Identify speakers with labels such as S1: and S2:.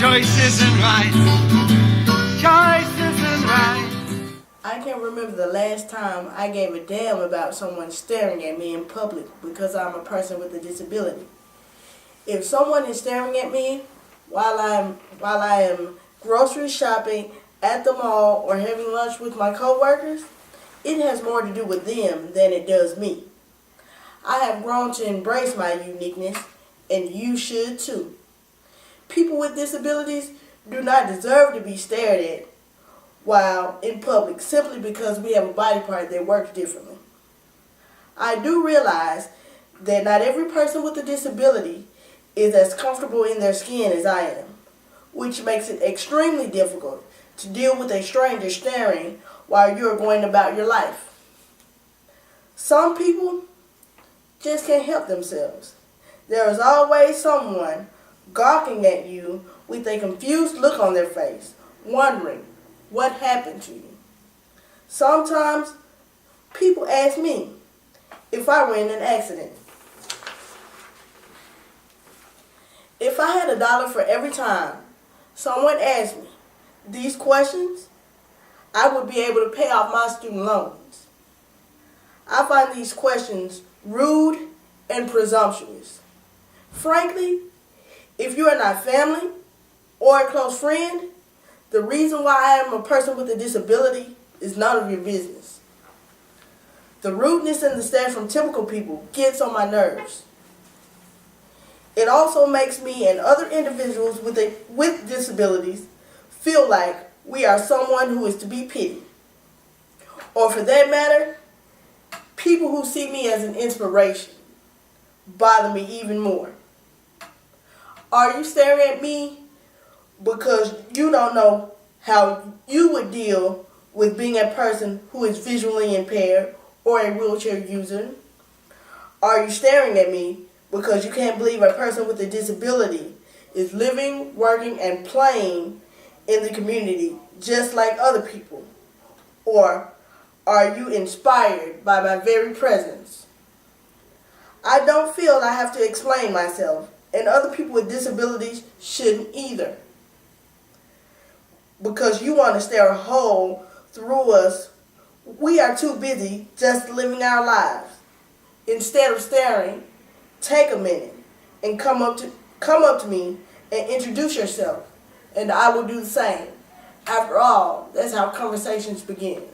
S1: choice isn't right. Choice isn't right.
S2: I can't remember the last time I gave a damn about someone staring at me in public because I'm a person with a disability. If someone is staring at me while I am grocery shopping at the mall or having lunch with my coworkers, it has more to do with them than it does me. I have grown to embrace my uniqueness, and you should too. People with disabilities do not deserve to be stared at while in public simply because we have a body part that works differently. I do realize that not every person with a disability is as comfortable in their skin as I am, which makes it extremely difficult to deal with a stranger staring while you're going about your life. Some people just can't help themselves. There is always someone gawking at you with a confused look on their face, wondering what happened to you. Sometimes people ask me if I were in an accident. If I had $1 for every time someone asked me these questions, I would be able to pay off my student loans. I find these questions rude and presumptuous. Frankly, if you are not family or a close friend, the reason why I am a person with a disability is none of your business. The rudeness and the stare from typical people gets on my nerves. It also makes me and other individuals with disabilities feel like we are someone who is to be pitied. Or for that matter, people who see me as an inspiration bother me even more. Are you staring at me because you don't know how you would deal with being a person who is visually impaired or a wheelchair user? Are you staring at me because you can't believe a person with a disability is living, working, and playing in the community just like other people? Or are you inspired by my very presence? I don't feel I have to explain myself, and other people with disabilities shouldn't either. Because you want to stare a hole through us, we are too busy just living our lives. Instead of staring, take a minute and come up to me and introduce yourself, and I will do the same. After all, that's how conversations begin.